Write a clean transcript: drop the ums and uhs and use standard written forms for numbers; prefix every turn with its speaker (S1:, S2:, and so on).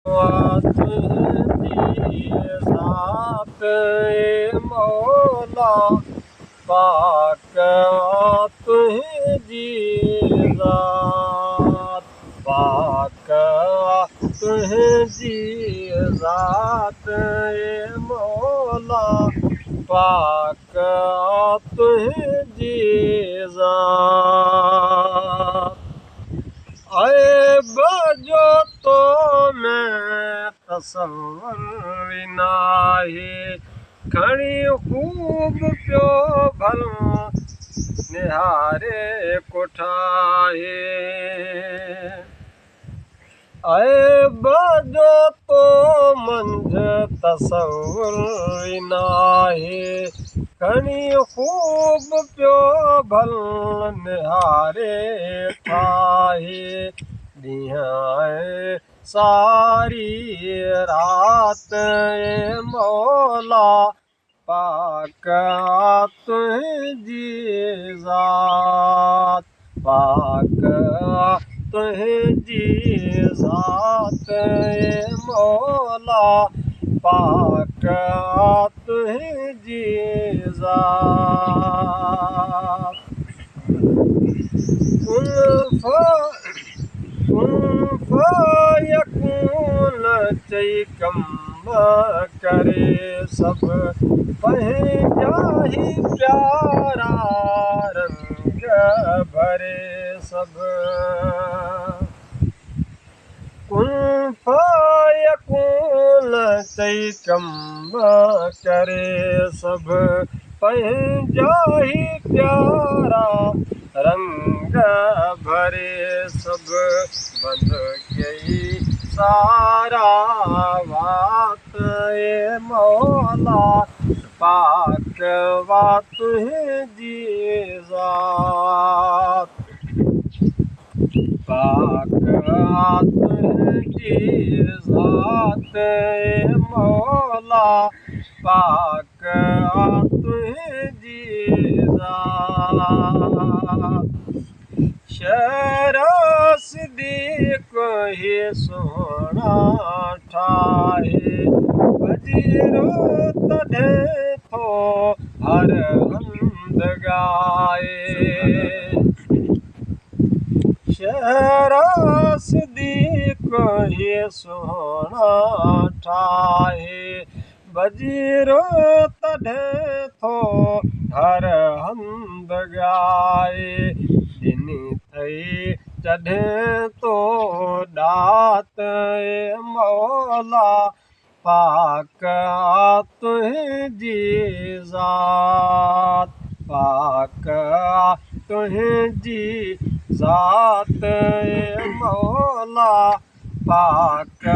S1: तुझी ज़ात मौला पाक तुझी ज़ात पाक तुझी ज़ात मौला पाक तुझी ज़ात बजो तो मैं तसव्वुर नाहे खणी खूब पियो भलो निहारे कोठाहे बजो तो मंझ तसव्वुर नाहे खणी खूब पियो भल निहारे ठाहे ॾींहं सारी रात मौला पाक तुझी ज़ात पाक तुझी ज़ात मौला पाक तुझी ज़ात कुन फयकून चई कम करे सभु पंहिंजा ई प्यारा रंग भरे सभु कुन फयकून चई कम करे सभु पंहिंजा ई प्यारा रंग भरे सभु बंदि कई सारा वात मौला पाक वा तुझी ज़ात पाक तुझी ज़ात मौला पाक तुझी ज़ात शहर सिद्दीक़ ही सोना ठाहे वज़ीरो तॾहिं थो हर हंध गाए शहर सिद्दीक़ ही सोना ठाहे वज़ीरो तॾहिं थो हर हंध गाए ॾिनी अथई जॾहिं तो ॾात मौला पाक तुझी ज़ात पाक तुझी ज़ात मौला पाक